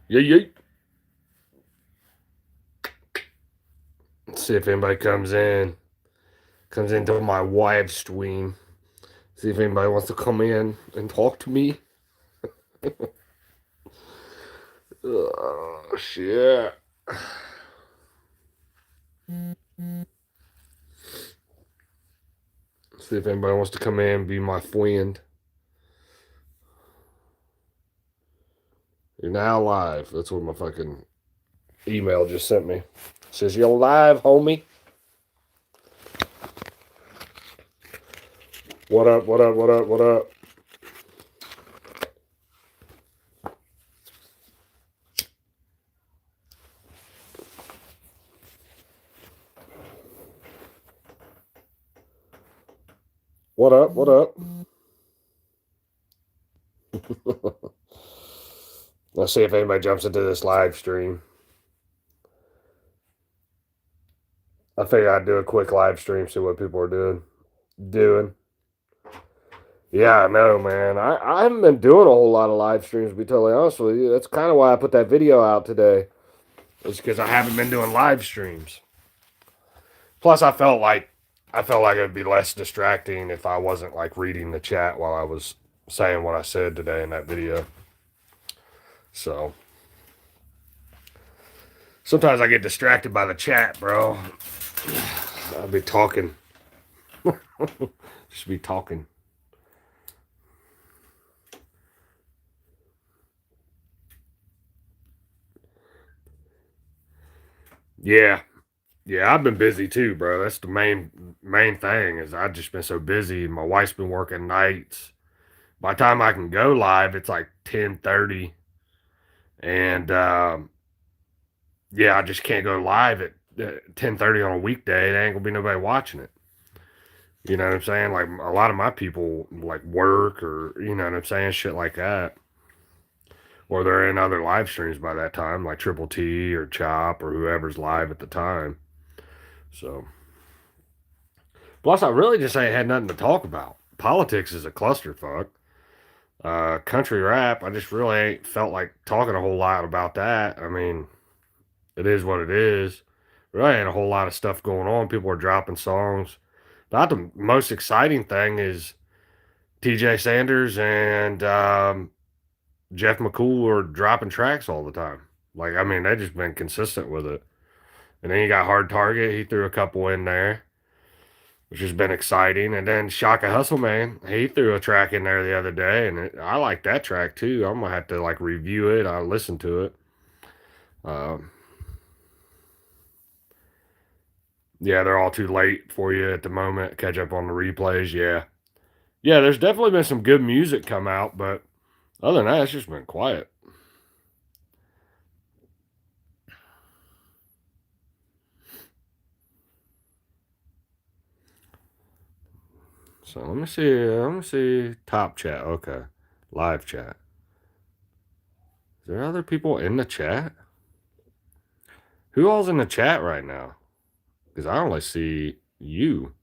Yeah. Let's see if anybody comes into my live stream. See if anybody wants to come in and talk to me. Oh shit. See if anybody wants to come in and be my friend. You're now live. That's what my fucking email just sent me. It says you're live, homie. What up? What up? What up? What up? What up? What up? Let's see if anybody jumps into this live stream. I figured I'd do a quick live stream, see what people are doing. Yeah, I know, man. I haven't been doing a whole lot of live streams, to be totally honest with you. That's kind of why I put that video out today. It's because I haven't been doing live streams. Plus, I felt like it would be less distracting if I wasn't like reading the chat while I was saying what I said today in that video. So sometimes I get distracted by the chat, bro. I'll be talking. Just be talking. Yeah. Yeah, I've been busy too, bro. That's the main thing is I've just been so busy. My wife's been working nights. By the time I can go live, it's like 10:30, and yeah, I just can't go live at 10:30 on a weekday. There ain't gonna be nobody watching it. You know what I'm saying? Like a lot of my people like work or you know what I'm saying, shit like that. Or they're in other live streams by that time, like Triple T or Chop or whoever's live at the time. So plus, I really just ain't had nothing to talk about. Politics is a clusterfuck. Country rap, I just really ain't felt like talking a whole lot about that. I mean, it is what it is. Really ain't a whole lot of stuff going on. People are dropping songs. Not the most exciting thing is TJ Sanders and Jeff McCool are dropping tracks all the time. Like, I mean, they just been consistent with it. And then you got Hard Target. He threw a couple in there, which has been exciting. And then Shaka Hustle Man, he threw a track in there the other day, and I like that track too. I'm gonna have to like review it. I listened to it. Um, yeah, they're all too late for you at the moment. Catch up on the replays. Yeah, yeah. There's definitely been some good music come out, but other than that, it's just been quiet. So let me see. Let me see. Top chat. Okay, live chat. Is there other people in the chat? Who all's in the chat right now? Because I only see you,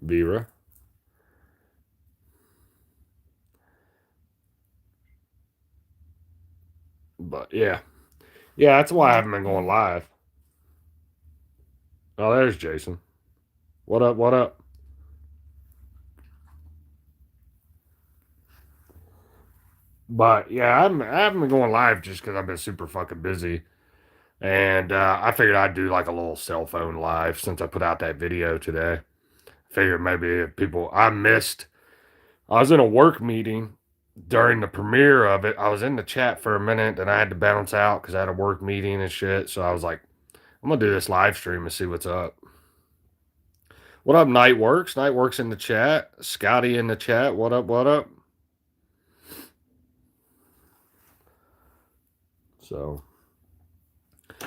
Vera. But yeah, yeah, that's why I haven't been going live. Oh, there's Jason. What up? What up? But yeah, I haven't been going live just because I've been super fucking busy. And I figured I'd do like a little cell phone live since I put out that video today. Figured maybe if people, I was in a work meeting during the premiere of it. I was in the chat for a minute, then I had to bounce out because I had a work meeting and shit. So I was like, I'm gonna do this live stream and see what's up. What up, Nightworks? Nightworks in the chat. Scotty in the chat. What up? What up? So,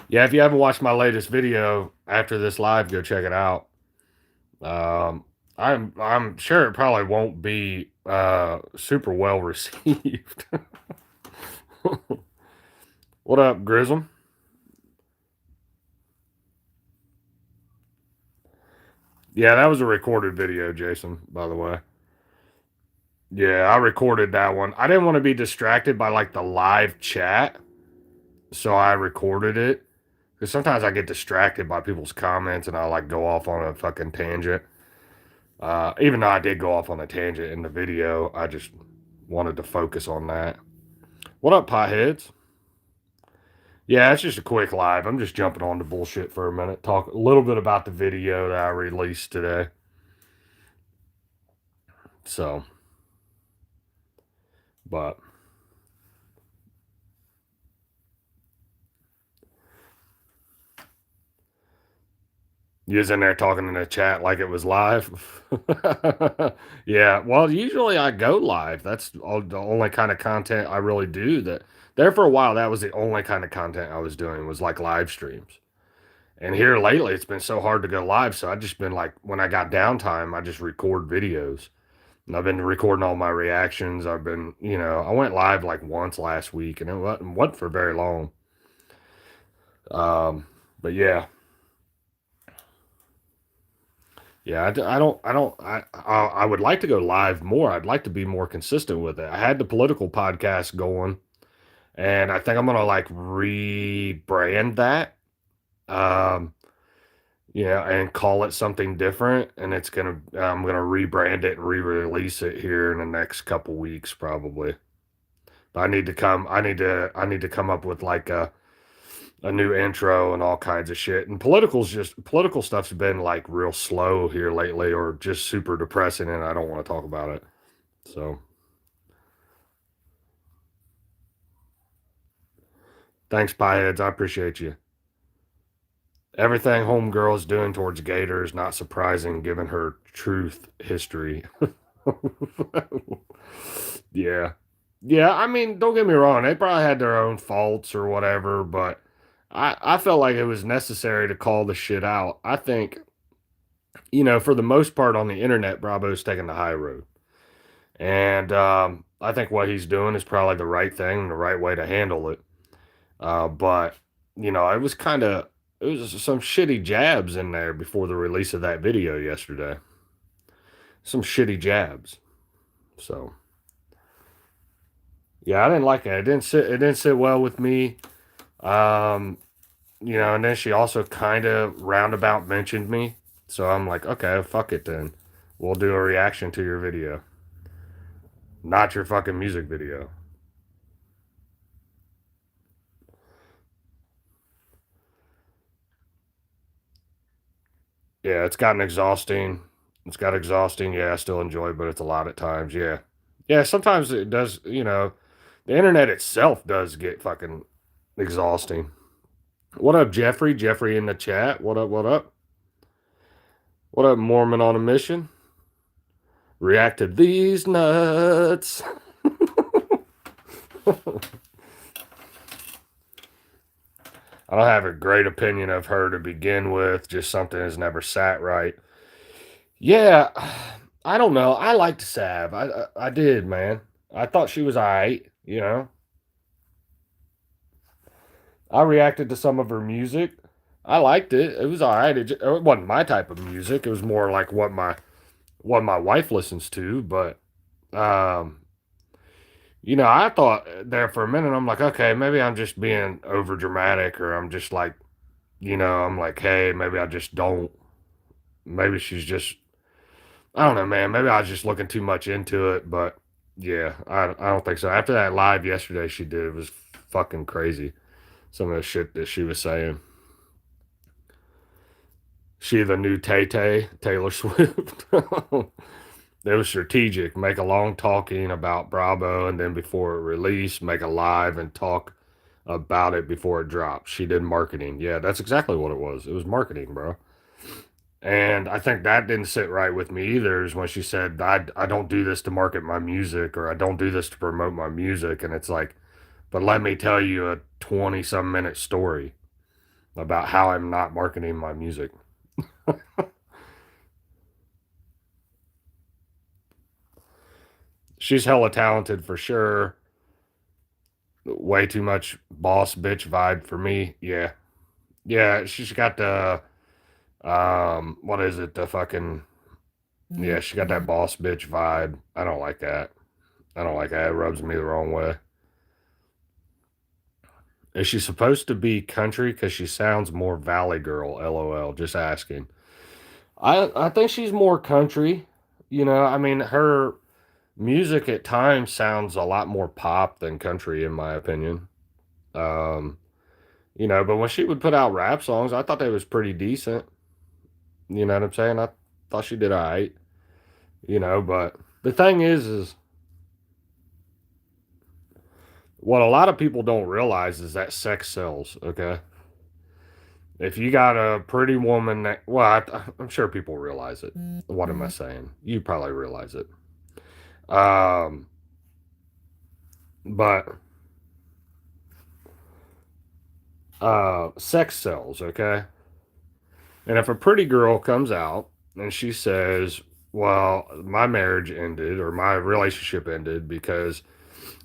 yeah, if you haven't watched my latest video after this live, go check it out. Um, I'm sure it probably won't be super well received. What up, Grism? Yeah, that was a recorded video, Jason. By the way. Yeah, I recorded that one. I didn't want to be distracted by like the live chat, so I recorded it. Because sometimes I get distracted by people's comments and I like go off on a fucking tangent. Even though I did go off on a tangent in the video, I just wanted to focus on that. What up, potheads? Yeah, it's just a quick live. I'm just jumping on the bullshit for a minute. Talk a little bit about the video that I released today. So, but you was in there talking in the chat like it was live. Yeah, well, usually I go live. That's the only kind of content I really do. That there for a while, that was the only kind of content I was doing was like live streams. And here lately, it's been so hard to go live. So I just been like, when I got downtime, I just record videos. And I've been recording all my reactions. I've been, I went live like once last week, and it wasn't for very long. But yeah, yeah, I would like to go live more. I'd like to be more consistent with it. I had the political podcast going, and I think I'm gonna like rebrand that. Um, and call it something different. And I'm gonna rebrand it and re-release it here in the next couple weeks, probably. But I need to come up with like a new intro and all kinds of shit. And political stuff's been like real slow here lately, or just super depressing, and I don't want to talk about it. So thanks, pieheads. I appreciate you. Everything homegirl's doing towards Gator is not surprising given her truth history. Yeah. Yeah, I mean, don't get me wrong, they probably had their own faults or whatever, but I felt like it was necessary to call the shit out. I think, for the most part on the internet, Bravo's taking the high road. And I think what he's doing is probably the right thing and the right way to handle it. But, it was some shitty jabs in there before the release of that video yesterday. Some shitty jabs. So, yeah, I didn't like it. It didn't sit well with me. Um, and then she also kind of roundabout mentioned me. So I'm like, okay, fuck it then. We'll do a reaction to your video, not your fucking music video. Yeah, it's gotten exhausting. It's got exhausting. Yeah, I still enjoy it, but it's a lot at times. Yeah. Yeah, sometimes it does, the internet itself does get fucking exhausting. What up, Jeffrey? Jeffrey in the chat. What up? What up? What up, Mormon on a mission? React to these nuts. I don't have a great opinion of her to begin with. Just something has never sat right. Yeah, I don't know. I liked Sav. I did, man. I thought she was alright. I reacted to some of her music. I liked it. It was alright. It wasn't my type of music. It was more like what my wife listens to. But um, I thought there for a minute. I'm like, okay, maybe I'm just being over dramatic, or I'm just like, I'm like, hey, maybe I just don't. Maybe she's just, I don't know, man. Maybe I was just looking too much into it. But yeah, I don't think so. After that live yesterday she did, it was fucking crazy. Some of the shit that she was saying. She the new Tay Tay, Taylor Swift. It was strategic. Make a long talking about Bravo, and then before it released, make a live and talk about it before it drops. She did marketing. Yeah, that's exactly what it was. It was marketing, bro. And I think that didn't sit right with me either, is when she said, I don't do this to market my music, or I don't do this to promote my music. And it's like, but let me tell you a 20 some minute story about how I'm not marketing my music. She's hella talented for sure. Way too much boss bitch vibe for me. Yeah. Yeah, she's got the what is it? The fucking, yeah, she got that boss bitch vibe. I don't like that. I don't like that. It rubs me the wrong way. Is she supposed to be country? Because she sounds more Valley Girl. LOL. Just asking. I think she's more country. You know, I mean, her music at times sounds a lot more pop than country, in my opinion. Um, you know, but when she would put out rap songs, I thought they was pretty decent. You know what I'm saying? I thought she did all right. You know, but the thing is what a lot of people don't realize is that sex sells. Okay, if you got a pretty woman that, well, I'm sure people realize it. What am I saying? You probably realize it. Um, but sex sells. Okay, and if a pretty girl comes out and she says, "Well, my marriage ended or my relationship ended because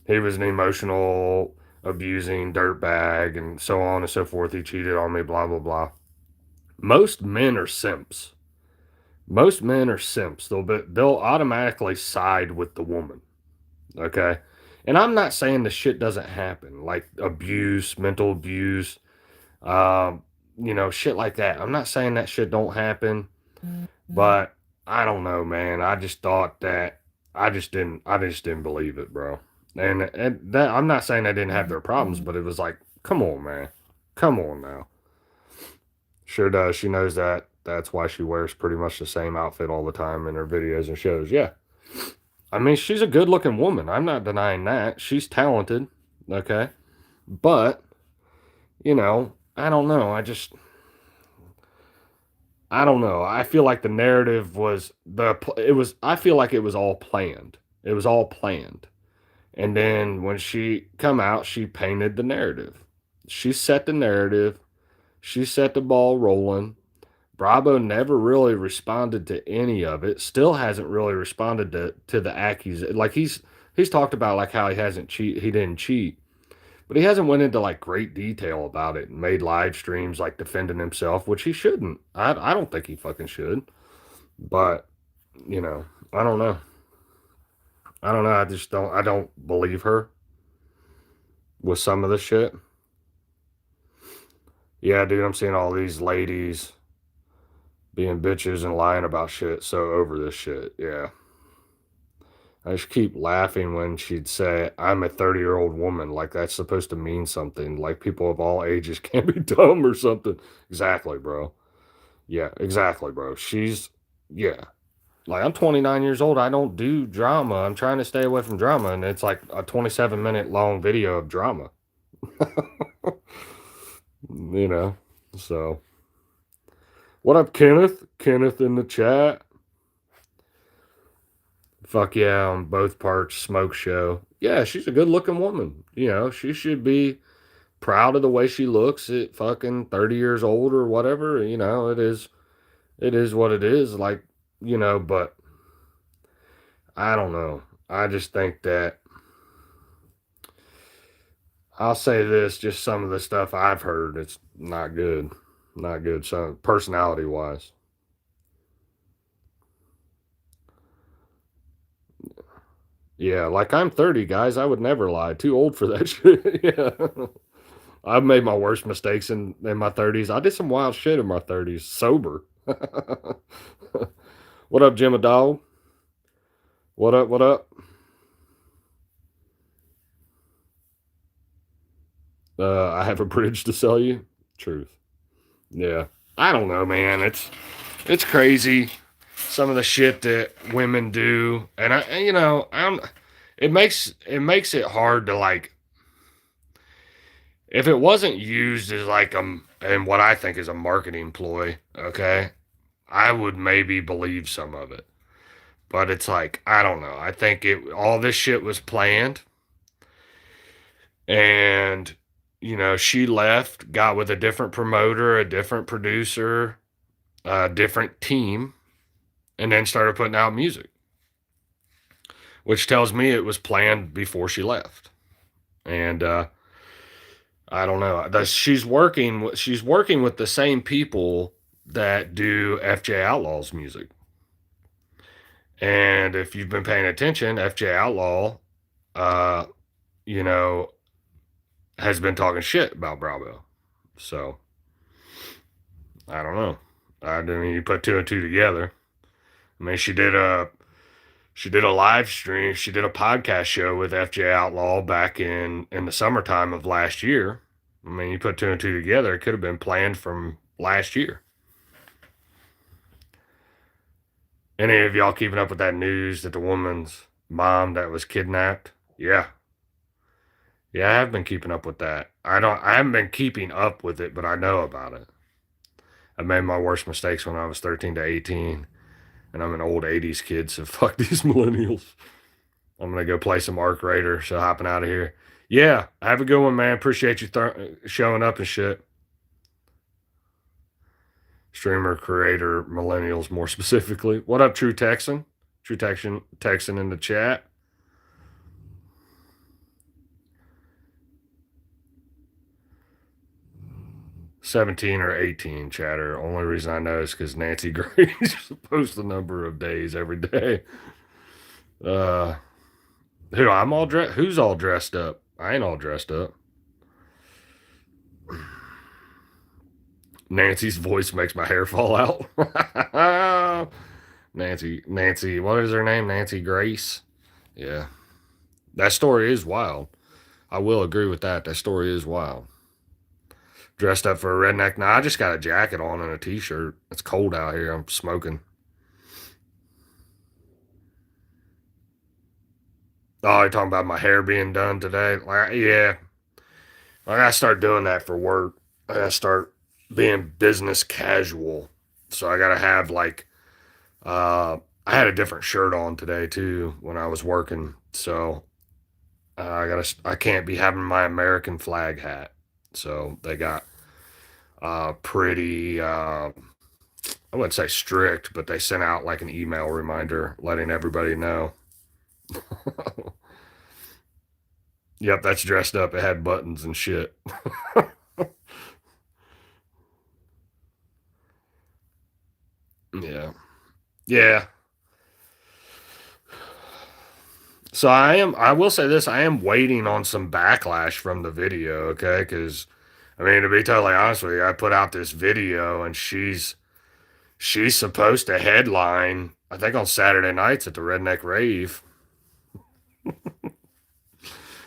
he was an emotional abusing dirtbag and so on and so forth. He cheated on me, blah, blah, blah." Most men are simps. Most men are simps. They'll automatically side with the woman. Okay. And I'm not saying the shit doesn't happen, like abuse, mental abuse, um, you know, shit like that. I'm not saying that shit don't happen, but I don't know, man. I just thought that I just didn't believe it, bro. And that I'm not saying they didn't have their problems, but it was like, come on, man. Come on now. Sure does. She knows that. That's why she wears pretty much the same outfit all the time in her videos and shows. Yeah. I mean, she's a good looking woman. I'm not denying that. She's talented. Okay. But, you know, I don't know. I don't know. I feel like the narrative was I feel like it was all planned. It was all planned. And then when she come out, she painted the narrative. She set the narrative. She set the ball rolling. Bravo never really responded to any of it. Still hasn't really responded to the accusation. Like he's talked about like how he didn't cheat, but he hasn't went into like great detail about it and made live streams like defending himself, which he shouldn't. I don't think he fucking should. But you know, I don't know. I don't know. I don't believe her with some of the shit. Yeah, dude, I'm seeing all these ladies being bitches and lying about shit so over this shit. Yeah. I just keep laughing when she'd say, "I'm a 30-year-old woman." Like that's supposed to mean something. Like people of all ages can't be dumb or something. Exactly, bro. Yeah, exactly, bro. Yeah. Like I'm 29 years old. I don't do drama. I'm trying to stay away from drama. And it's like a 27-minute long video of drama, you know? So, what up, Kenneth? Kenneth in the chat. Fuck yeah, on both parts, smoke show. Yeah, she's a good looking woman. You know, she should be proud of the way she looks at fucking 30 years old or whatever. You know, it is what it is. Like, you know, but I don't know. I just think that I'll say this, just some of the stuff I've heard, it's not good. Not good. So personality wise. Yeah, like I'm 30, guys. I would never lie. Too old for that shit. Yeah. I've made my worst mistakes in my 30s. I did some wild shit in my 30s, sober. What up, Jim Dog? What up? What up? I have a bridge to sell you. Truth. Yeah. I don't know, man. It's crazy. Some of the shit that women do, and you know, it makes it hard to like if it wasn't used as like and what I think is a marketing ploy. Okay, I would maybe believe some of it, but it's like I don't know. I think it all this shit was planned, and you know, she left, got with a different promoter, a different producer, a different team, and then started putting out music, which tells me it was planned before she left. And I don't know. She's working with the same people that do FJ Outlaw's music. And if you've been paying attention, FJ Outlaw uh, you know, has been talking shit about Bravo. So I don't know. I mean, you put two and two together. I mean, she did a live stream. She did a podcast show with FJ Outlaw back in the summertime of last year. I mean, you put two and two together, it could have been planned from last year. Any of y'all keeping up with that news that the woman's mom that was kidnapped? Yeah. Yeah, I have been keeping up with that. I haven't been keeping up with it, but I know about it. I made my worst mistakes when I was 13 to 18, and I'm an old 80s kid, so fuck these millennials. I'm gonna go play some Arc Raider, so hopping out of here. Yeah, have a good one, man. Appreciate you showing up and shit. Streamer, creator, millennials, more specifically. What up, True Texan? True Texan in the chat. $17 or 18 chatter. Only reason I know is because Nancy Grace posts the number of days every day. Uh, who's all dressed up? I ain't all dressed up. Nancy's voice makes my hair fall out. Nancy, what is her name? Nancy Grace. Yeah, that story is wild. I will agree with that. That story is wild. Dressed up for a redneck. Nah, I just got a jacket on and a t-shirt. It's cold out here. I'm smoking. Oh, you're talking about my hair being done today? Like, yeah. I gotta start doing that for work. I gotta start being business casual. So I gotta have like I had a different shirt on today too when I was working. So I can't be having my American flag hat. So they got pretty I wouldn't say strict, but they sent out like an email reminder letting everybody know. Yep, that's dressed up. It had buttons and shit. Yeah. Yeah. So I will say this, I am waiting on some backlash from the video, okay? Because, I mean, to be totally honest with you, I put out this video and she's supposed to headline, I think on Saturday nights at the Redneck Rave.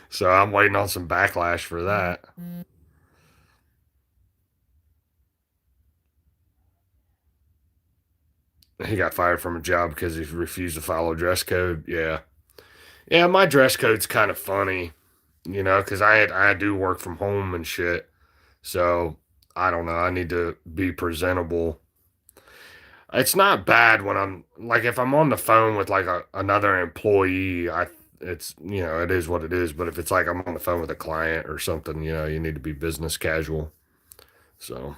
So I'm waiting on some backlash for that. He got fired from a job because he refused to follow dress code. Yeah. Yeah, my dress code's kind of funny, because I do work from home and shit. So I don't know. I need to be presentable. It's not bad when I'm like if I'm on the phone with like another employee. It is what it is. But if it's like I'm on the phone with a client or something, you need to be business casual. So,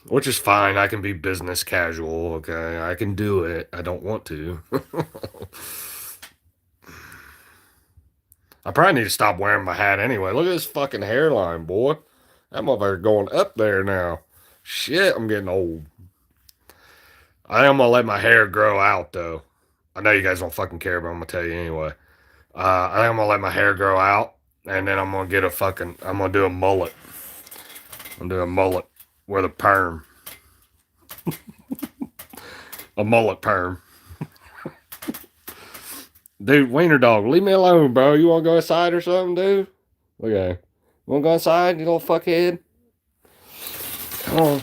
which is fine. I can be business casual. Okay, I can do it. I don't want to. I probably need to stop wearing my hat anyway. Look at this fucking hairline, boy. That motherfucker going up there now. Shit, I'm getting old. I am gonna let my hair grow out though. I know you guys don't fucking care, but I'm gonna tell you anyway. I think I'm gonna let my hair grow out, and then I'm gonna do a mullet. I'm gonna do a mullet with a perm, a mullet perm. Dude, Wiener Dog, leave me alone, bro. You wanna go inside or something, dude? Okay. You wanna go inside, you little fuckhead? Come on.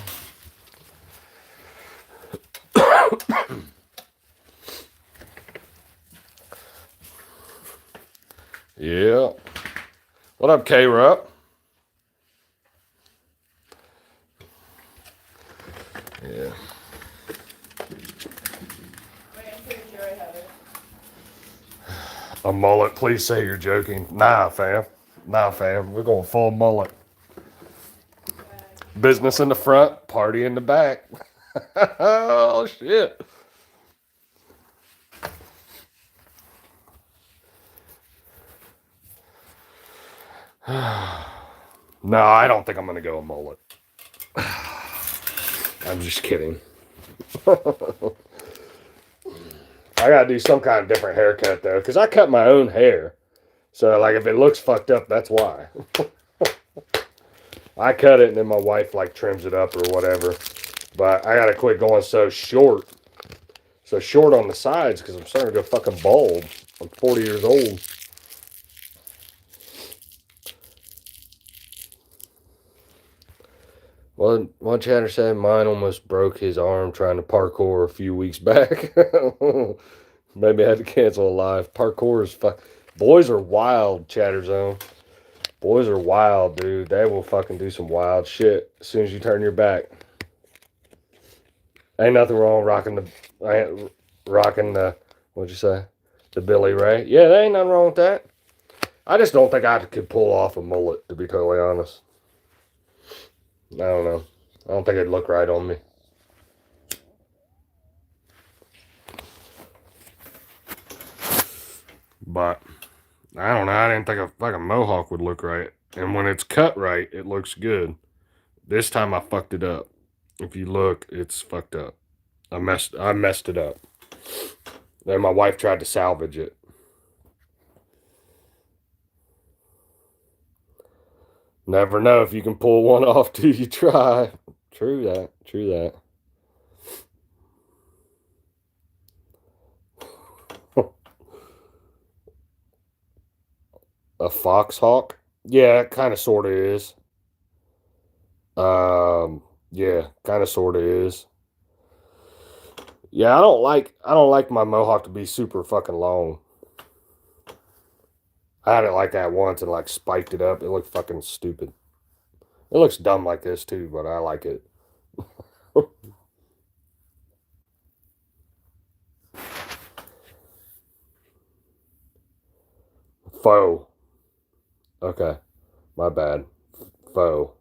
Yeah. What up, K-Rup? Yeah. A mullet, please say you're joking. Nah, fam. Nah, fam. We're going full mullet. Business in the front, party in the back. Oh, shit. No, I don't think I'm going to go a mullet. I'm just kidding. I gotta do some kind of different haircut though, because I cut my own hair. So like if it looks fucked up, that's why. I cut it and then my wife like trims it up or whatever. But I gotta quit going so short on the sides because I'm starting to go fucking bald. I'm 40 years old. One chatter said mine almost broke his arm trying to parkour a few weeks back. Maybe I had to cancel a live. Parkour is fuck. Boys are wild, Chatter Zone. Boys are wild, dude. They will fucking do some wild shit as soon as you turn your back. Ain't nothing wrong rocking the what'd you say? The Billy Ray. Yeah, there ain't nothing wrong with that. I just don't think I could pull off a mullet, to be totally honest. I don't know. I don't think it'd look right on me. But I don't know. I didn't think a fucking mohawk would look right. And when it's cut right, it looks good. This time I fucked it up. If you look, it's fucked up. I messed it up. Then my wife tried to salvage it. Never know if you can pull one off till you try. True that. True that. A foxhawk? Yeah, it kind of sort of is. Yeah, kind of sort of is. Yeah, I don't like my mohawk to be super fucking long. I had it like that once and like spiked it up. It looked fucking stupid. It looks dumb like this too, but I like it. Faux. Okay, my bad. Faux.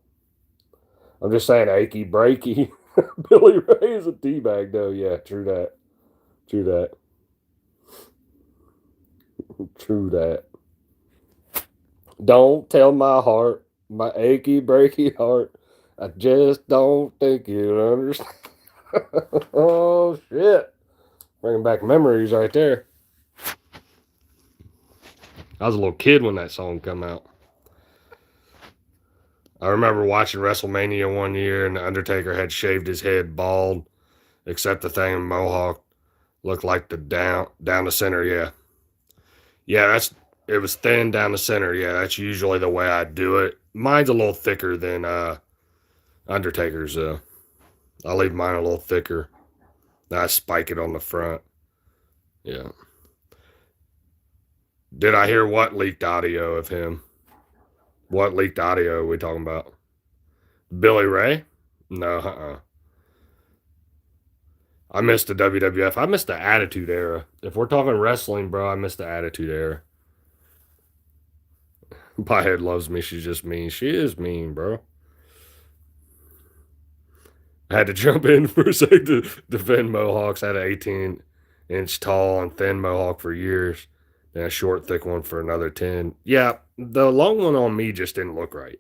I'm just saying achy breaky. Billy Ray is a teabag though. Yeah, true that. True that. True that. Don't tell my heart, my achy breaky heart. I just don't think you'll understand. Oh shit. Bringing back memories right there. I was a little kid when that song come out. I remember watching WrestleMania one year and the Undertaker had shaved his head bald, except the thing in Mohawk looked like the down the center, yeah. Yeah, it was thin down the center, yeah. That's usually the way I do it. Mine's a little thicker than Undertaker's I leave mine a little thicker. Then I spike it on the front. Yeah. Did I hear what leaked audio of him? What leaked audio are we talking about? Billy Ray? No, I missed the WWF. I missed the Attitude Era. If we're talking wrestling, bro, I missed the Attitude Era. Piehead loves me. She's just mean. She is mean, bro. I had to jump in for a second to defend Mohawks. I had an 18-inch tall and thin Mohawk for years, and a short, thick one for another 10. Yeah, the long one on me just didn't look right.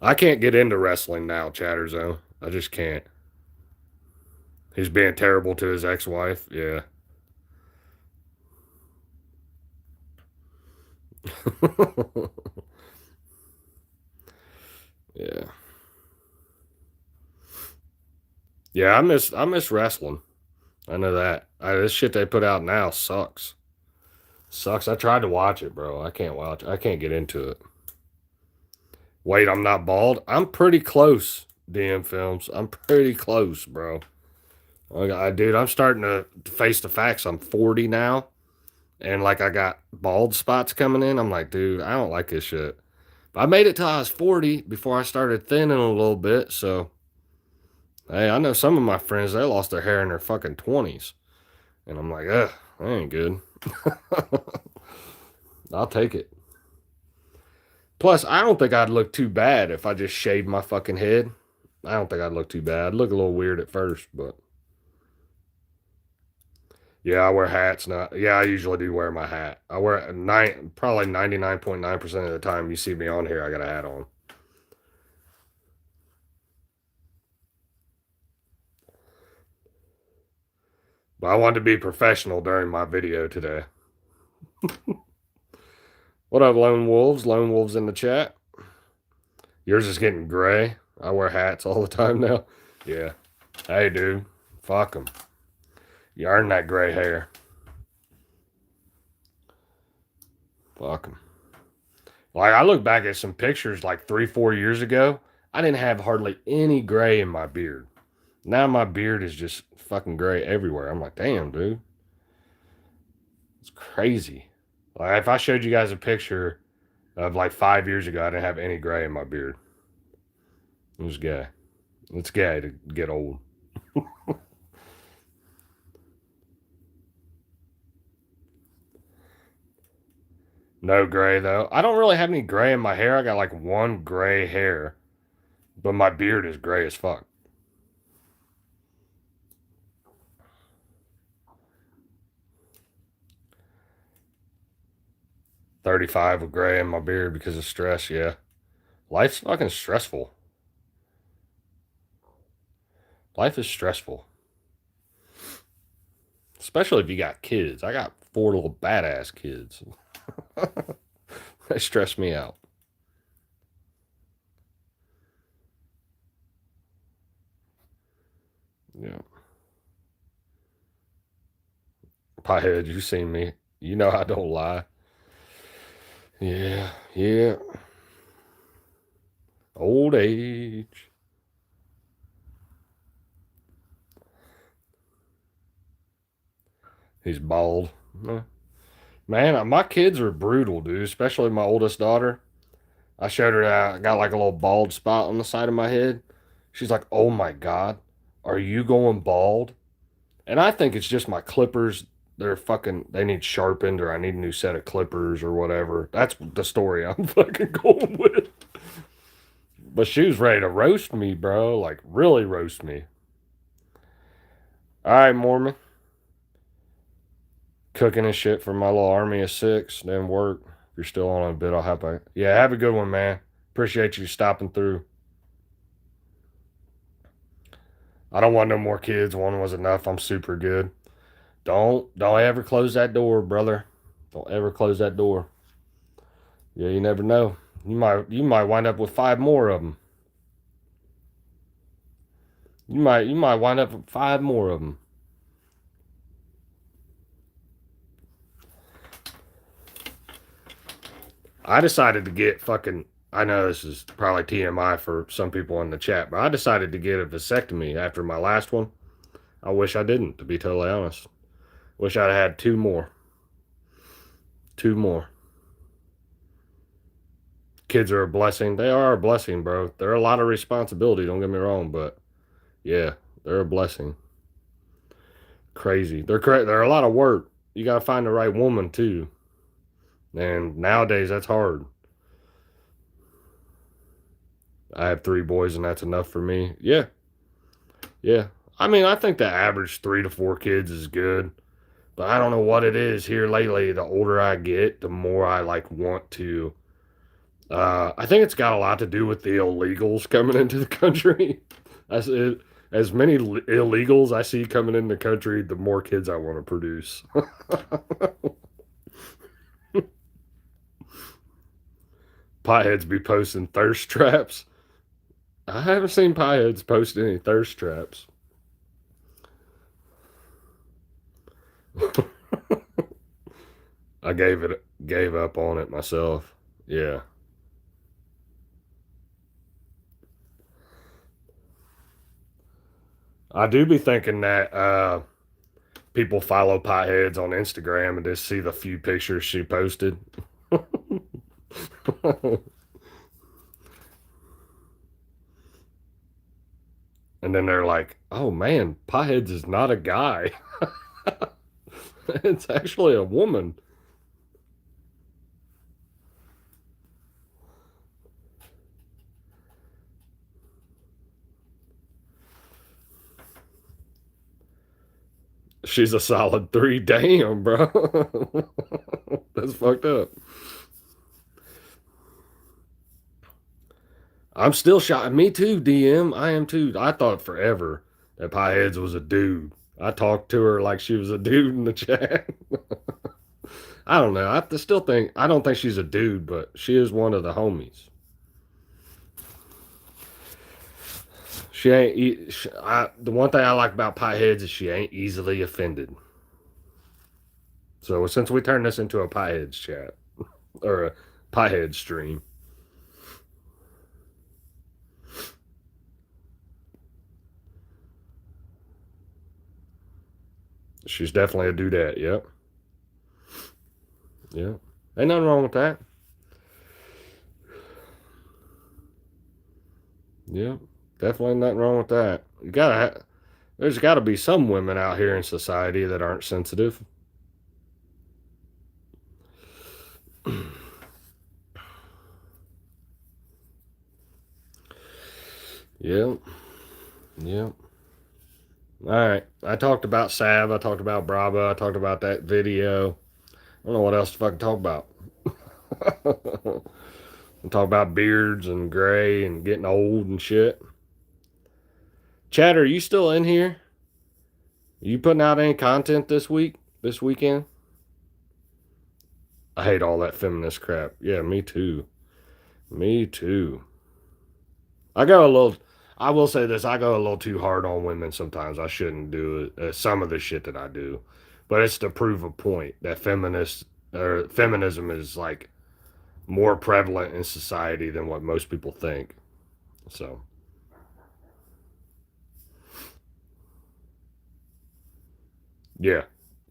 I can't get into wrestling now, Chatterzone. I just can't. He's being terrible to his ex-wife. Yeah. Yeah. Yeah, I miss wrestling. I know that. This shit they put out now sucks. Sucks. I tried to watch it, bro. I can't watch. I can't get into it. Wait, I'm not bald. I'm pretty close. DM Films. I'm pretty close, bro. Dude, I'm starting to face the facts. I'm 40 now, and like I got bald spots coming in. I'm like, dude, I don't like this shit. But I made it till I was 40 before I started thinning a little bit. So, hey, I know some of my friends they lost their hair in their fucking 20s, and I'm like, ugh, that ain't good. I'll take it. Plus, I don't think I'd look too bad if I just shaved my fucking head. I don't think I'd look too bad. I'd look a little weird at first, but yeah, I wear hats now. Yeah, I usually do wear my hat. I wear probably 99.9% of the time you see me on here, I got a hat on. But I wanted to be professional during my video today. What up, Lone Wolves? Lone Wolves in the chat. Yours is getting gray. I wear hats all the time now. Yeah. Hey, dude. Fuck them. You earned that gray hair. Fuck them. Like, I look back at some pictures like 3, 4 years ago. I didn't have hardly any gray in my beard. Now my beard is just fucking gray everywhere. I'm like, damn, dude. It's crazy. Like, if I showed you guys a picture of like 5 years ago, I didn't have any gray in my beard. It was gay. It's gay to get old. No gray though. I don't really have any gray in my hair. I got like one gray hair, but my beard is gray as fuck. 35 with gray in my beard because of stress. Yeah, life's fucking stressful. Life is stressful, especially if you got kids. I got 4 little badass kids. They stress me out. Yeah. Pothead, you seen me. You know I don't lie. Yeah, yeah. Old age. He's bald. Man, my kids are brutal, dude. Especially my oldest daughter. I showed her that I got like a little bald spot on the side of my head. She's like, "Oh my god, are you going bald?" And I think it's just my clippers. They're fucking. They need sharpened, or I need a new set of clippers, or whatever. That's the story I'm fucking going with. But she was ready to roast me, bro. Like really roast me. All right, Mormon. Cooking and shit for my little army of 6. Then work. If you're still on a bit, I'll have a. Yeah, have a good one, man. Appreciate you stopping through. I don't want no more kids. One was enough. I'm super good. Don't ever close that door, brother. Don't ever close that door. Yeah, you never know. You might wind up with 5 more of them. You might wind up with 5 more of them. I decided to get fucking. I know this is probably TMI for some people in the chat, but I decided to get a vasectomy after my last one. I wish I didn't, to be totally honest. Wish I'd had 2 more. 2 more. Kids are a blessing. They are a blessing, bro. They're a lot of responsibility, don't get me wrong, but yeah, they're a blessing. Crazy. They're a lot of work. You got to find the right woman too. And nowadays that's hard. I have 3 boys and that's enough for me. Yeah. Yeah. I mean, I think the average 3 to 4 kids is good. But I don't know what it is here lately. The older I get, the more I like want to. I think it's got a lot to do with the illegals coming into the country. As many illegals I see coming in the country, the more kids I want to produce. Potheads be posting thirst traps. I haven't seen potheads post any thirst traps. I gave up on it myself. Yeah. I do be thinking that people follow potheads on Instagram and just see the few pictures she posted. And then they're like, "Oh man, potheads is not a guy. It's actually a woman." She's a solid 3. Damn, bro. That's fucked up. I'm still shocked. Me too, DM. I am too. I thought forever that Pieheads was a dude. I talked to her like she was a dude in the chat. I don't know. I still think I don't think she's a dude, but she is one of the homies. She ain't. The one thing I like about Pieheads is she ain't easily offended. So since we turned this into a Pieheads chat or a Piehead stream, she's definitely a dudette. Yep. Yep. Ain't nothing wrong with that. Yep. Definitely nothing wrong with that. There's got to be some women out here in society that aren't sensitive. Yep. Yep. All right. I talked about Sav. I talked about Bravo. I talked about that video. I don't know what else to fucking talk about. Talk about beards and gray and getting old and shit. Chad, are you still in here? Are you putting out any content this week? This weekend? I hate all that feminist crap. Yeah, me too. Me too. I go a little. I will say this: I go a little too hard on women sometimes. I shouldn't do it. Some of the shit that I do, but it's to prove a point that feminism is like more prevalent in society than what most people think. So yeah,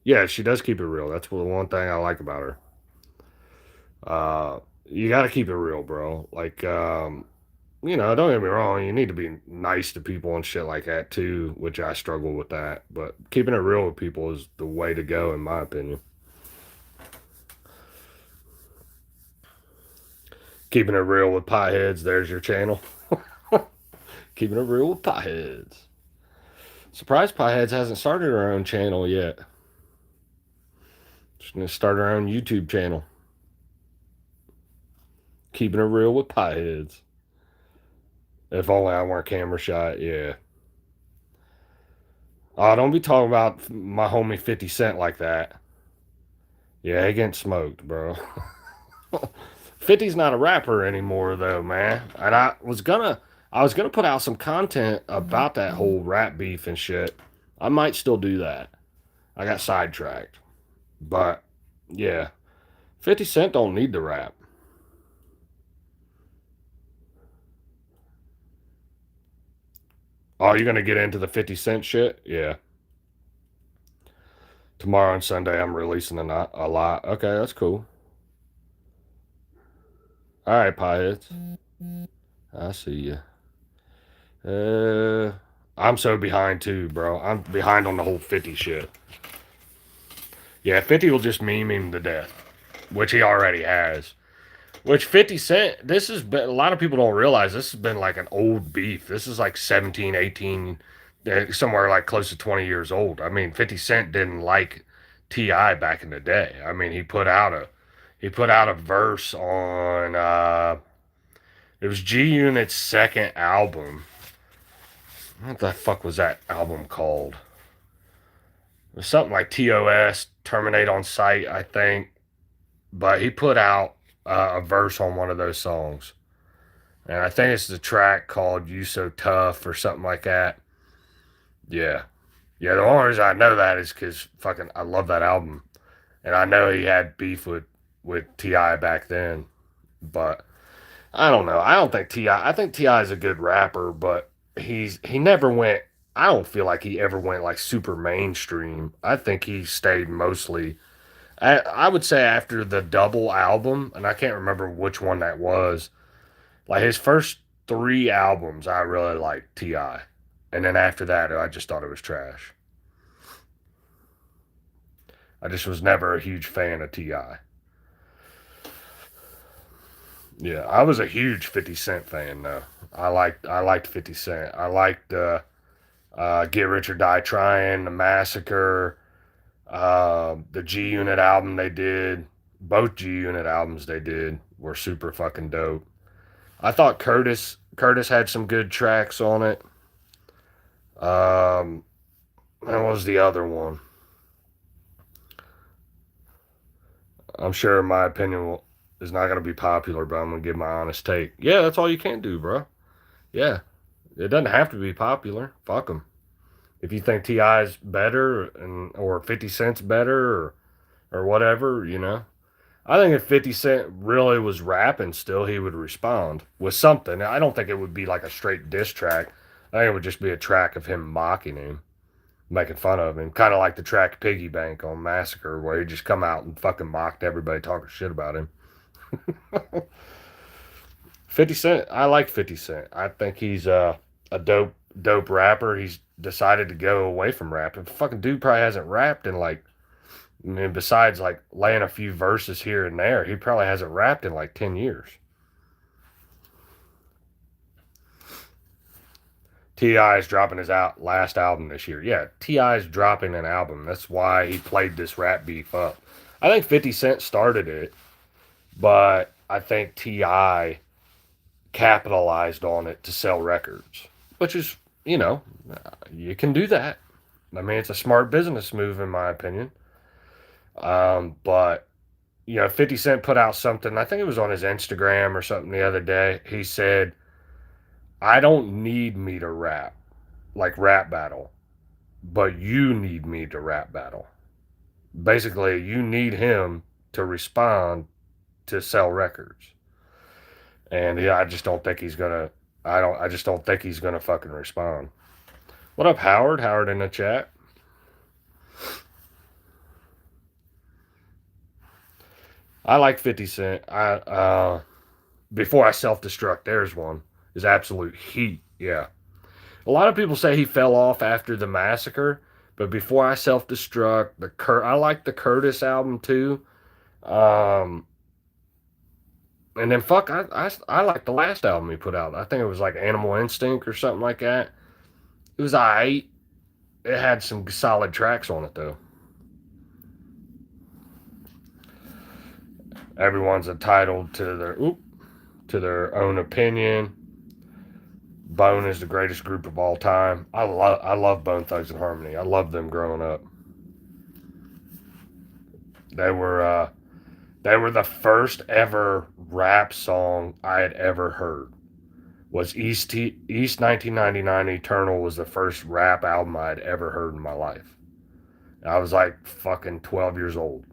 yeah, she does keep it real. That's the one thing I like about her. You got to keep it real, bro. Like, don't get me wrong. You need to be nice to people and shit like that too, which I struggle with that. But keeping it real with people is the way to go, in my opinion. Keeping it real with pieheads. There's your channel. Keeping it real with pieheads. Surprised Pieheads hasn't started her own channel yet. She's gonna start her own YouTube channel. Keeping it real with Pieheads. If only I weren't camera shy, yeah. Oh, don't be talking about my homie 50 Cent like that. Yeah, he getting smoked, bro. 50's not a rapper anymore though, man. And I was gonna put out some content about that whole rap beef and shit. I might still do that. I got sidetracked. But yeah. 50 Cent don't need the rap. Oh, you're gonna get into the 50 Cent shit? Yeah. Tomorrow and Sunday I'm releasing a lot. Okay, that's cool. All right, Pieheads. I see you. I'm so behind too, bro. I'm behind on the whole 50 shit. Yeah, 50 will just meme him to death, which he already has. Which 50 Cent, this has been, a lot of people don't realize this has been like an old beef. This is like 17, 18, somewhere like close to 20 years old. I mean, 50 Cent didn't like T.I. back in the day. I mean, he put out a verse on, it was G Unit's second album. What the fuck was that album called? It was something like TOS, Terminate on Sight, I think. But he put out a verse on one of those songs. And I think it's the track called You So Tough or something like that. Yeah. Yeah, the only reason I know that is because fucking I love that album. And I know he had beef with T.I. back then. But I don't know. I don't think T.I. I think T.I. is a good rapper, but he never went. I don't feel like he ever went like super mainstream. I think he stayed mostly. I would say after the double album, and I can't remember which one that was. Like his first three albums, I really liked Ti, and then after that, I just thought it was trash. I just was never a huge fan of Ti. Yeah, I was a huge 50 Cent fan though. I liked 50 Cent. I liked Get Rich or Die Trying, The Massacre, the G Unit album they did. Both G Unit albums they did were super fucking dope. I thought Curtis had some good tracks on it. Um, That was the other one. I'm sure my opinion is not going to be popular, but I'm going to give my honest take. Yeah, that's all you can do, bro. Yeah, it doesn't have to be popular. Fuck them. If you think Ti's better and or 50 Cent's better or whatever, you know. I think if 50 Cent really was rapping still, he would respond with something. I don't think it would be like a straight diss track. I think it would just be a track of him mocking him, making fun of him, kind of like the track Piggy Bank on Massacre, where he just come out and fucking mocked everybody talking shit about him. 50 Cent, I like 50 Cent. I think he's a dope rapper. He's decided to go away from rapping. Fucking dude probably hasn't rapped in like, I mean, besides like laying a few verses here and there, he probably hasn't rapped in like 10 years. T.I. is dropping his last album this year. Yeah, T.I. is dropping an album. That's why he played this rap beef up. I think 50 Cent started it, but I think T.I. capitalized on it to sell records, which is, you know, you can do that. I mean, it's a smart business move, in my opinion. But, you know, 50 Cent put out something, I think it was on his Instagram or something the other day. He said, I don't need me to rap, like rap battle, but you need me to rap battle. Basically, you need him to respond to sell records. And yeah, I just don't think he's gonna. I just don't think he's gonna fucking respond. What up, Howard? Howard in the chat. I like 50 Cent. I before I self destruct. There's one. Is absolute heat. Yeah. A lot of people say he fell off after the massacre, but before I self destruct, I like the Curtis album too. Um, and then fuck, I like the last album he put out. I think it was like Animal Instinct or something like that. It was alright. It had some solid tracks on it though. Everyone's entitled to their own opinion. Bone is the greatest group of all time. I love Bone Thugs and Harmony. I loved them growing up. They were uh, they were the first ever rap song I had ever heard. Was East 1999 Eternal was the first rap album I had ever heard in my life. I was like fucking 12 years old.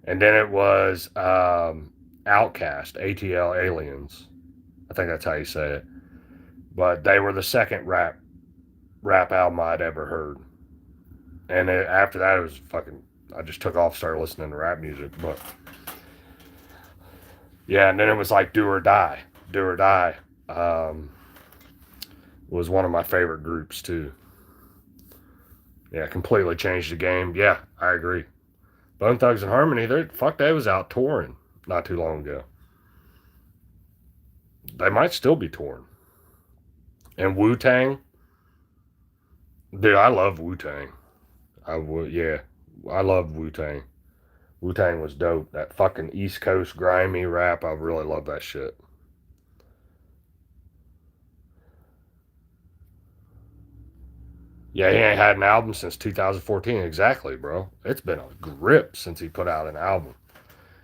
And then it was Outcast, ATL Aliens. I think that's how you say it. But they were the second rap album I'd ever heard. And after that, it was fucking. I just took off, started listening to rap music. But yeah, and then it was like Do or Die. Do or Die um, was one of my favorite groups too. Yeah, completely changed the game. Yeah, I agree. Bone Thugs and Harmony, they was out touring not too long ago. They might still be touring. And Wu Tang, dude, I love Wu Tang. I would, yeah, I love Wu Tang. Wu Tang was dope. That fucking East Coast grimy rap, I really love that shit. Yeah, he ain't had an album since 2014. Exactly, bro. It's been a grip since he put out an album.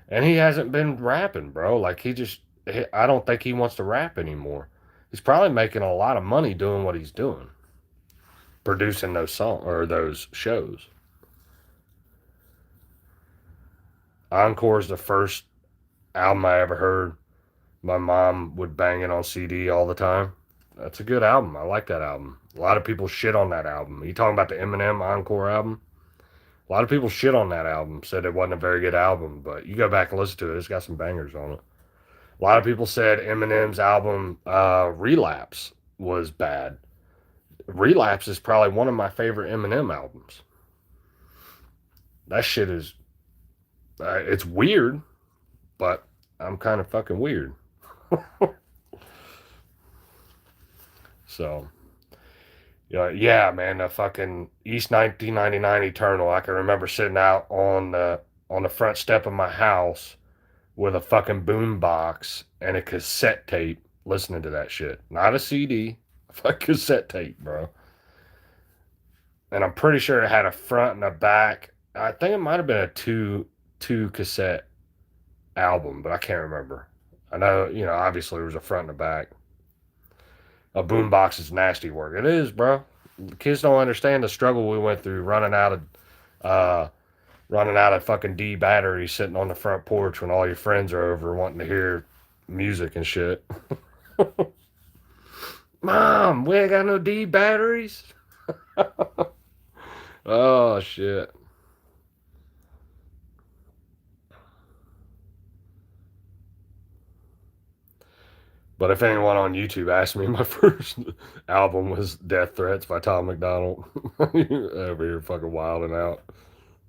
And he hasn't been rapping, bro. Like, I don't think he wants to rap anymore. He's probably making a lot of money doing what he's doing, producing those songs or those shows. Encore is the first album I ever heard. My mom would bang it on CD all the time. That's a good album. I like that album. A lot of people shit on that album. You talking about the Eminem Encore album? A lot of people shit on that album, said it wasn't a very good album, but you go back and listen to it. It's got some bangers on it. A lot of people said Eminem's album Relapse was bad. Relapse is probably one of my favorite Eminem albums. That shit is, it's weird, but I'm kind of fucking weird. So, yeah, man, the fucking East 1999 Eternal. I can remember sitting out on the front step of my house with a fucking boom box and a cassette tape listening to that shit. Not a CD, a cassette tape, bro. and I'm pretty sure it had a front and a back. I think it might have been a two cassette album, but I can't remember. I know, obviously there was a front and a back. A boombox is nasty work. It is, bro. The kids don't understand the struggle we went through uh running out of fucking D batteries sitting on the front porch when all your friends are over wanting to hear music and shit. Mom, we ain't got no D batteries. Oh shit. But if anyone on YouTube asked me, my first album was Death Threats by Tom McDonald. Over here fucking wilding out.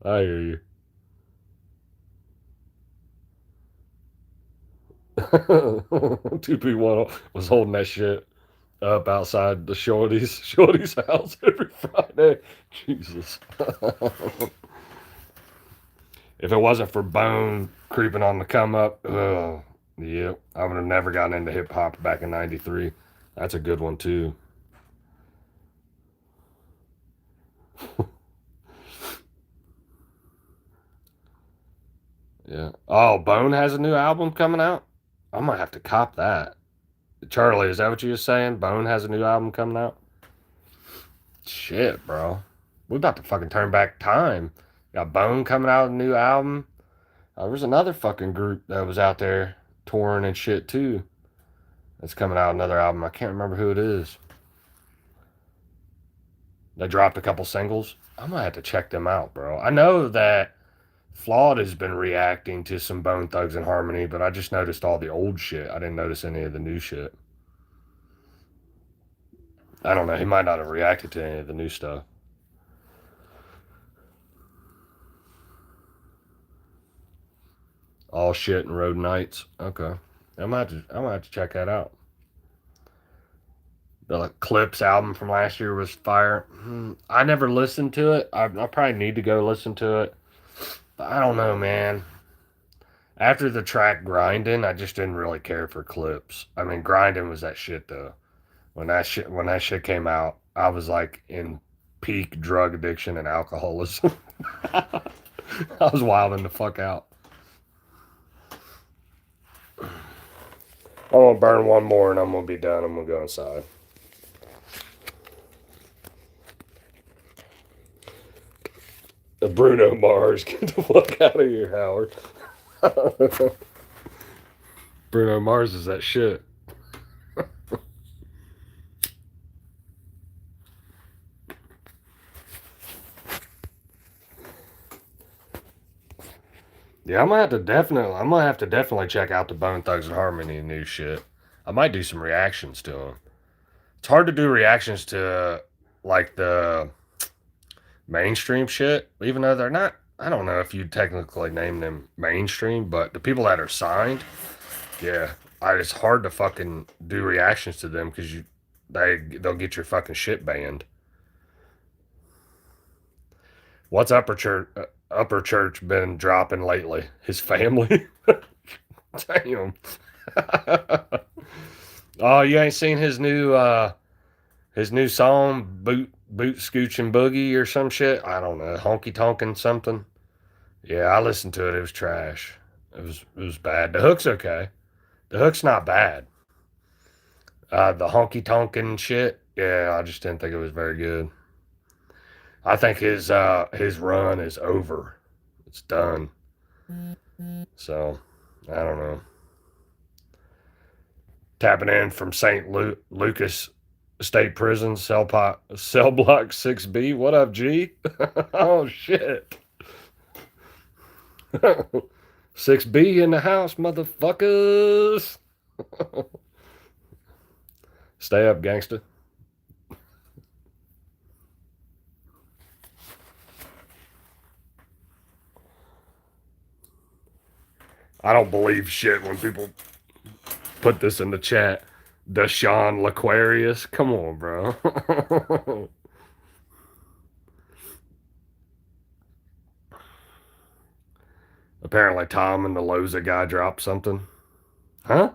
I hear you. 2P1 was holding that shit up outside the Shorty's house every Friday. Jesus. If it wasn't for Bone creeping on the come up, yeah, I would have never gotten into hip hop back in '93. That's a good one too. Yeah. Oh, Bone has a new album coming out. I might have to cop that. Charlie, is that what you were saying? Bone has a new album coming out. Shit, bro. We about to fucking turn back time. Got Bone coming out with a new album. There's another fucking group that was out there touring and shit too. That's coming out another album. I can't remember who it is. They dropped a couple singles. I might have to check them out, bro. I know that Flawed has been reacting to some Bone Thugs and Harmony, but I just noticed all the old shit. I didn't notice any of the new shit. I don't know. He might not have reacted to any of the new stuff. All shit and Road Nights. Okay. I might have to check that out. The Clips album from last year was fire. I never listened to it. I probably need to go listen to it. But I don't know, man. After the track Grinding, I just didn't really care for Clips. I mean, Grinding was that shit though. When that shit came out, I was like in peak drug addiction and alcoholism. I was wilding the fuck out. I'm gonna burn one more and I'm gonna be done. I'm gonna go inside. The Bruno Mars, get the fuck out of here, Howard. Bruno Mars is that shit. Yeah, I'm gonna have to definitely check out the Bone Thugs and Harmony new shit. I might do some reactions to them. It's hard to do reactions to like the mainstream shit, even though they're not. I don't know if you technically name them mainstream, but the people that are signed, yeah, it's hard to fucking do reactions to them because they'll get your fucking shit banned. What's Upper Church been dropping lately? His family. Damn. Oh, you ain't seen his new song, Boot Scooching Boogie or some shit? I don't know. Honky Tonkin' something. Yeah, I listened to it. It was trash. It was bad. The hook's okay. The hook's not bad. The honky tonkin' shit, yeah, I just didn't think it was very good. I think his run is over. It's done. So I don't know. Tapping in from Lucas State Prison, cell block 6B. What up, G? Oh shit. 6B in the house, motherfuckers. Stay up, gangster. I don't believe shit when people put this in the chat. Deshaun Laquarius. Come on, bro. Apparently, Tom and the Loza guy dropped something. Huh?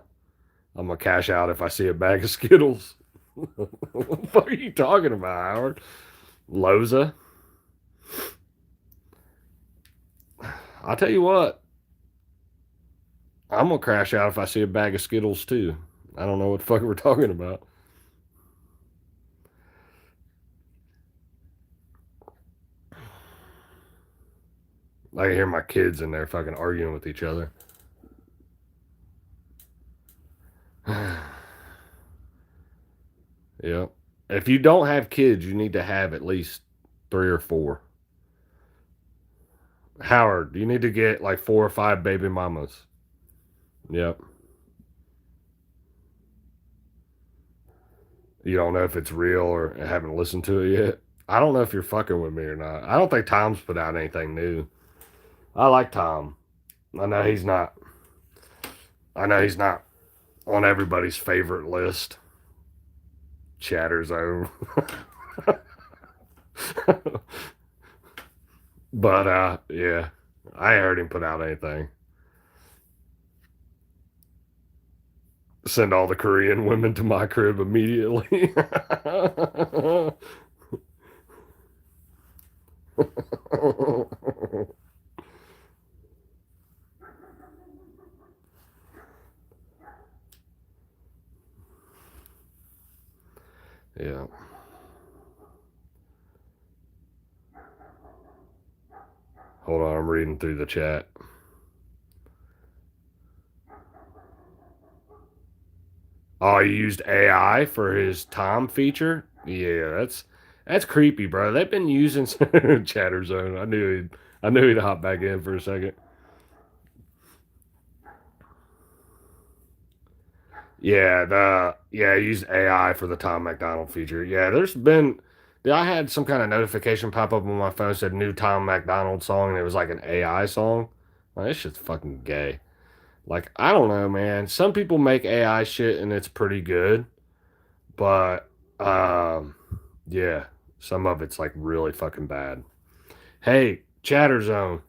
I'm gonna cash out if I see a bag of Skittles. What the fuck are you talking about, Howard? Loza. I'll tell you what, I'm gonna crash out if I see a bag of Skittles too. I don't know what the fuck we're talking about. I can hear my kids in there fucking arguing with each other. Yeah. If you don't have kids, you need to have at least three or four. Howard, you need to get like four or five baby mamas. Yep. You don't know if it's real or haven't listened to it yet. I don't know if you're fucking with me or not. I don't think Tom's put out anything new. I like Tom. I know he's not. I know he's not on everybody's favorite list. Chatter Zone. But yeah, I heard him put out anything. Send all the Korean women to my crib immediately. Yeah. Hold on, I'm reading through the chat. Oh, he used AI for his Tom feature? Yeah, that's creepy, bro. They've been using Chatter Zone. I knew he'd hop back in for a second. Yeah, he used AI for the Tom McDonald feature. Yeah, I had some kind of notification pop up on my phone said new Tom McDonald song and it was like an AI song. Like, this shit's fucking gay. Like, I don't know, man. Some people make AI shit and it's pretty good, but yeah, some of it's like really fucking bad. Hey, Chatter Zone,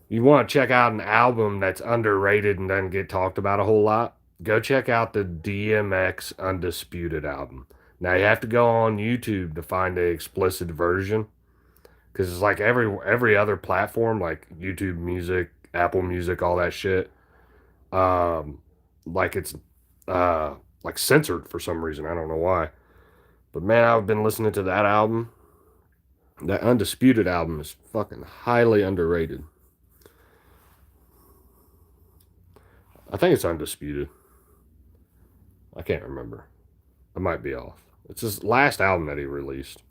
you want to check out an album that's underrated and doesn't get talked about a whole lot? Go check out the DMX Undisputed album. Now you have to go on YouTube to find the explicit version because it's like every other platform, like YouTube Music, Apple Music, all that shit. Um, like it's uh like censored for some reason. I don't know why. But man, I've been listening to that album. That Undisputed album is fucking highly underrated. I think it's Undisputed. I can't remember. I might be off. It's his last album that he released.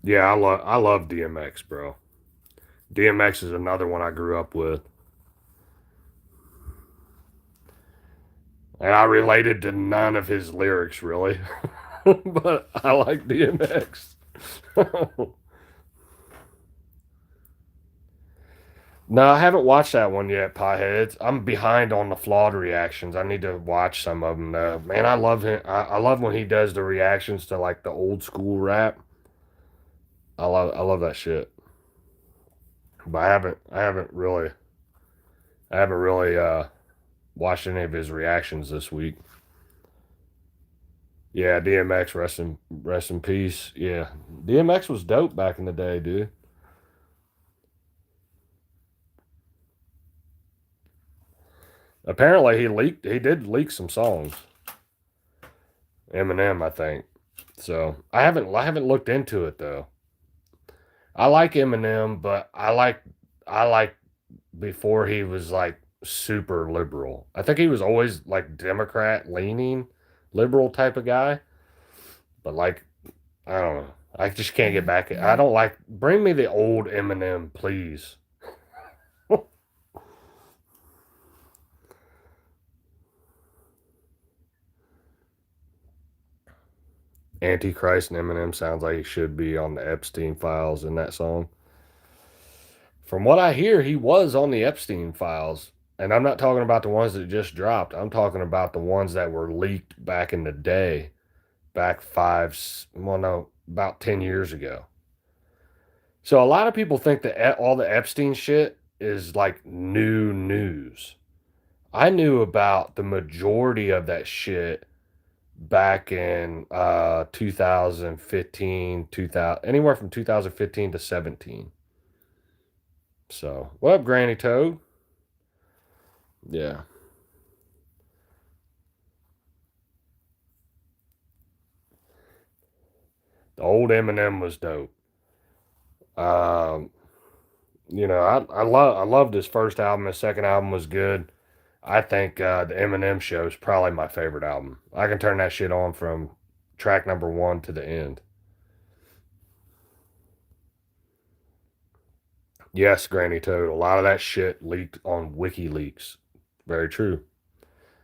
Yeah, I love DMX, bro. DMX is another one I grew up with. And I related to none of his lyrics really. But I like DMX. No, I haven't watched that one yet, Potheads. I'm behind on the flawed reactions. I need to watch some of them though. Man, I love him. I love when he does the reactions to like the old school rap. I love that shit. But I haven't really watched any of his reactions this week. Yeah, DMX, rest in peace. Yeah, DMX was dope back in the day, dude. Apparently, he did leak some songs. Eminem, I think. So I haven't looked into it though. I like Eminem, but I like before he was like super liberal. I think he was always like Democrat leaning, liberal type of guy. But like I don't know. I just can't get back. I don't like. Bring me the old Eminem, please. Antichrist and Eminem sounds like he should be on the Epstein files in that song. From what I hear, he was on the Epstein files. And I'm not talking about the ones that just dropped. I'm talking about the ones that were leaked back in the day, back well, no, about 10 years ago. So a lot of people think that all the Epstein shit is like new news. I knew about the majority of that shit back in 2015, 2000, anywhere from 2015 to 17. So, what up, Granny Toad? Yeah. The old Eminem was dope. Um, I loved his first album. His second album was good. I think the Eminem Show is probably my favorite album. I can turn that shit on from track number one to the end. Yes, Granny Toad. A lot of that shit leaked on WikiLeaks. Very true.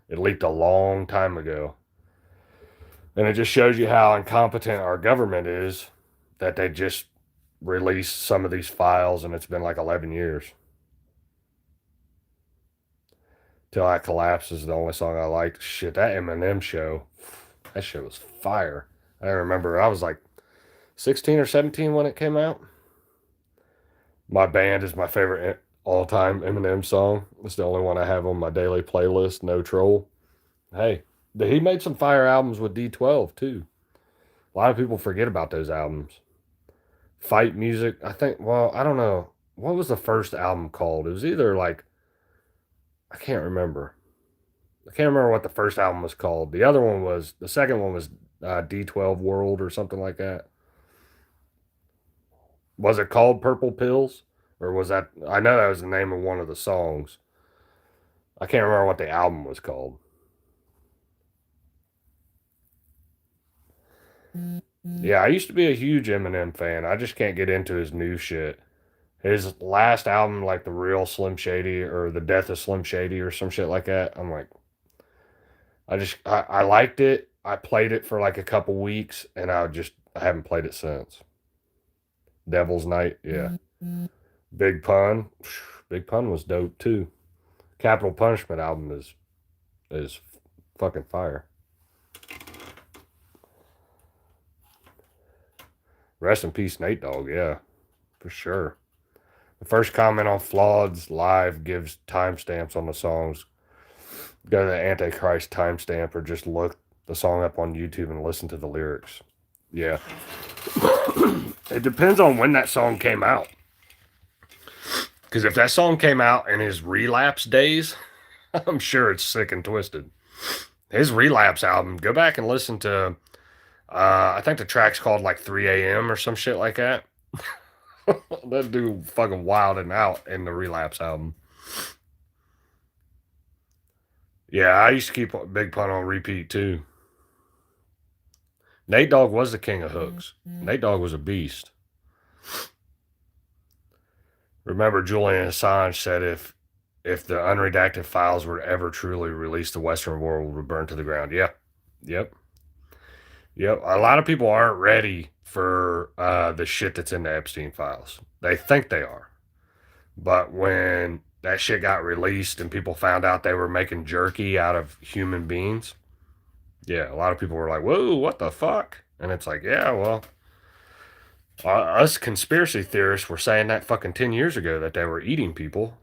It leaked a long time ago. And it just shows you how incompetent our government is that they just released some of these files and it's been like 11 years. Till I Collapse is the only song I liked. Shit, that Eminem Show, that shit was fire. I remember I was like 16 or 17 when it came out. My Band is my favorite all time Eminem song. It's the only one I have on my daily playlist, No Troll. Hey, he made some fire albums with D12 too. A lot of people forget about those albums. Fight Music, I think, well, I don't know. What was the first album called? It was either like, I can't remember. I can't remember what the first album was called. The second one was D12 World or something like that. Was it called Purple Pills? Or was that, I know that was the name of one of the songs. I can't remember what the album was called. Yeah, I used to be a huge Eminem fan. I just can't get into his new shit. His last album, like The Real Slim Shady or The Death of Slim Shady or some shit like that, I'm like, I liked it. I played it for like a couple weeks and I haven't played it since. Devil's Night, yeah. Big Pun. Big Pun was dope too. Capital Punishment album is fucking fire. Rest in peace, Nate Dogg, yeah, for sure. The first comment on Flawed's live gives timestamps on the songs. Go to the Antichrist timestamp or just look the song up on YouTube and listen to the lyrics. Yeah. It depends on when that song came out. Because if that song came out in his relapse days, I'm sure it's sick and twisted. His relapse album, go back and listen to, I think the track's called like 3 a.m. or some shit like that. That dude fucking wilding out in the relapse album. Yeah, I used to keep Big Pun on repeat too. Nate Dogg was the king of hooks. Nate Dogg was a beast. Remember, Julian Assange said if the unredacted files were ever truly released, the Western world would burn to the ground. Yep, yep. A lot of people aren't ready for the shit that's in the Epstein files. They think they are, but when that shit got released and people found out they were making jerky out of human beings, yeah, a lot of people were like, "Whoa, what the fuck?" And it's like, yeah, well, us conspiracy theorists were saying that fucking 10 years ago that they were eating people.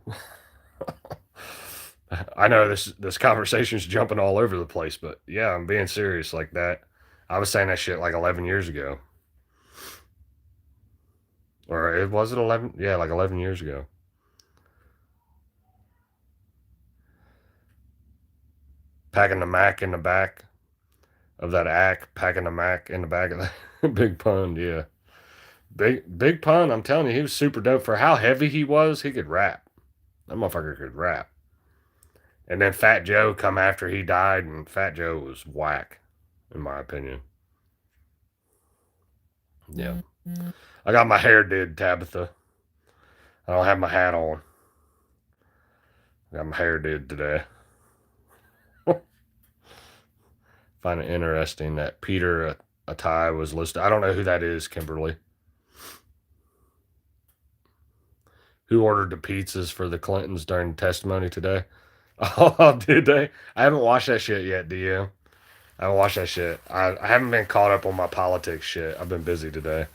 I know this conversation's jumping all over the place, but yeah, I'm being serious like that. I was saying that shit like 11 years ago. Or it was it 11? Yeah, like 11 years ago. Packing the Mac in the back of that act, packing the Mac in the back of the Big Pun, yeah. Big Pun, I'm telling you, he was super dope. For how heavy he was, he could rap. That motherfucker could rap. And then Fat Joe come after he died, and Fat Joe was whack, in my opinion. Yeah. I got my hair did, Tabitha. I don't have my hat on. I got my hair did today. Find it interesting that Peter Atai was listed. I don't know who that is, Kimberly. Who ordered the pizzas for the Clintons during the testimony today? Oh, did they? I haven't watched that shit yet, do you? I haven't watched that shit. I haven't been caught up on my politics shit. I've been busy today.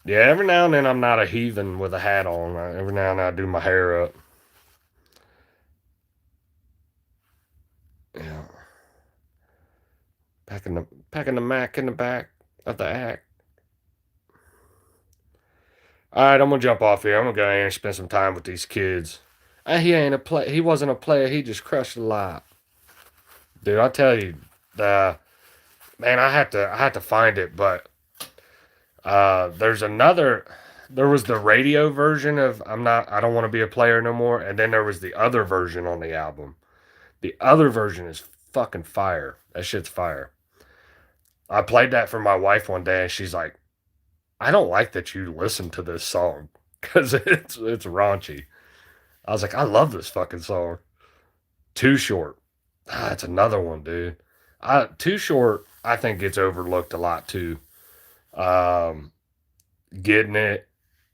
Yeah, every now and then I'm not a heathen with a hat on. Every now and then I do my hair up. Yeah, packing the Mac in the back of the act. All right, I'm gonna jump off here. I'm gonna go in and spend some time with these kids. He ain't a play. He wasn't a player. He just crushed a lot, dude. I tell you, the man. I had to find it, but there's another. There was the radio version of "I'm Not. I Don't Want to Be a Player No More," and then there was the other version on the album. The other version is fucking fire. That shit's fire. I played that for my wife one day, and she's like, "I don't like that you listen to this song because it's raunchy." I was like, "I love this fucking song." Too Short. That's another one, dude. Too Short, I think gets overlooked a lot too. Um, Getting It,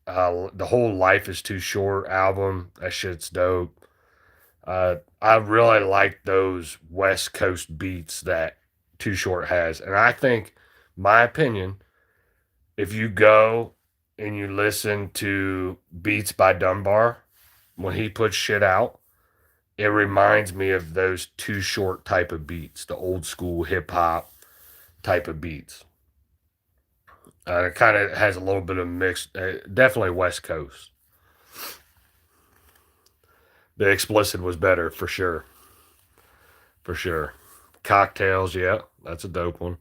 the whole Life is Too Short album. That shit's dope. I really like those West Coast beats that Too Short has, and I think, my opinion, if you go and you listen to Beats by Dunbar when he puts shit out, it reminds me of those Too Short type of beats, the old school hip hop type of beats. It kind of has a little bit of mixed, definitely West Coast. The explicit was better for sure, for sure. Cocktails, yeah, that's a dope one.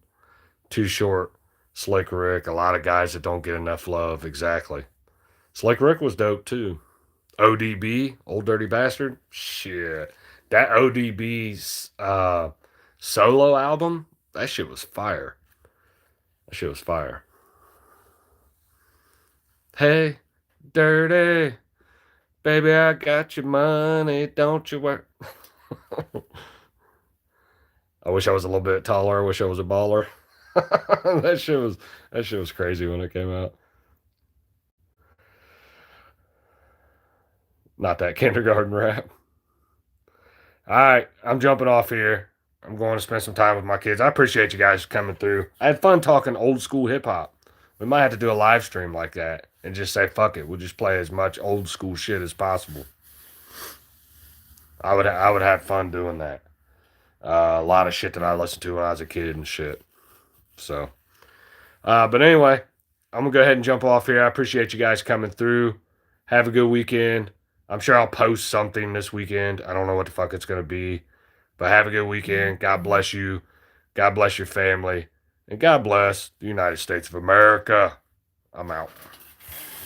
Too Short, Slick Rick, a lot of guys that don't get enough love. Exactly. Slick Rick was dope too. ODB, Old Dirty Bastard. Shit, that ODB's solo album, that shit was fire. That shit was fire. Hey, dirty baby, I got your money. Don't you worry. I wish I was a little bit taller. I wish I was a baller. That shit was crazy when it came out. Not that kindergarten rap. All right, I'm jumping off here. I'm going to spend some time with my kids. I appreciate you guys coming through. I had fun talking old school hip hop. We might have to do a live stream like that and just say fuck it. We'll just play as much old school shit as possible. I would have fun doing that. A lot of shit that I listened to when I was a kid and shit. So, but anyway, I'm gonna go ahead and jump off here. I appreciate you guys coming through. Have a good weekend. I'm sure I'll post something this weekend. I don't know what the fuck it's gonna be, but have a good weekend. God bless you. God bless your family, and God bless the United States of America. I'm out.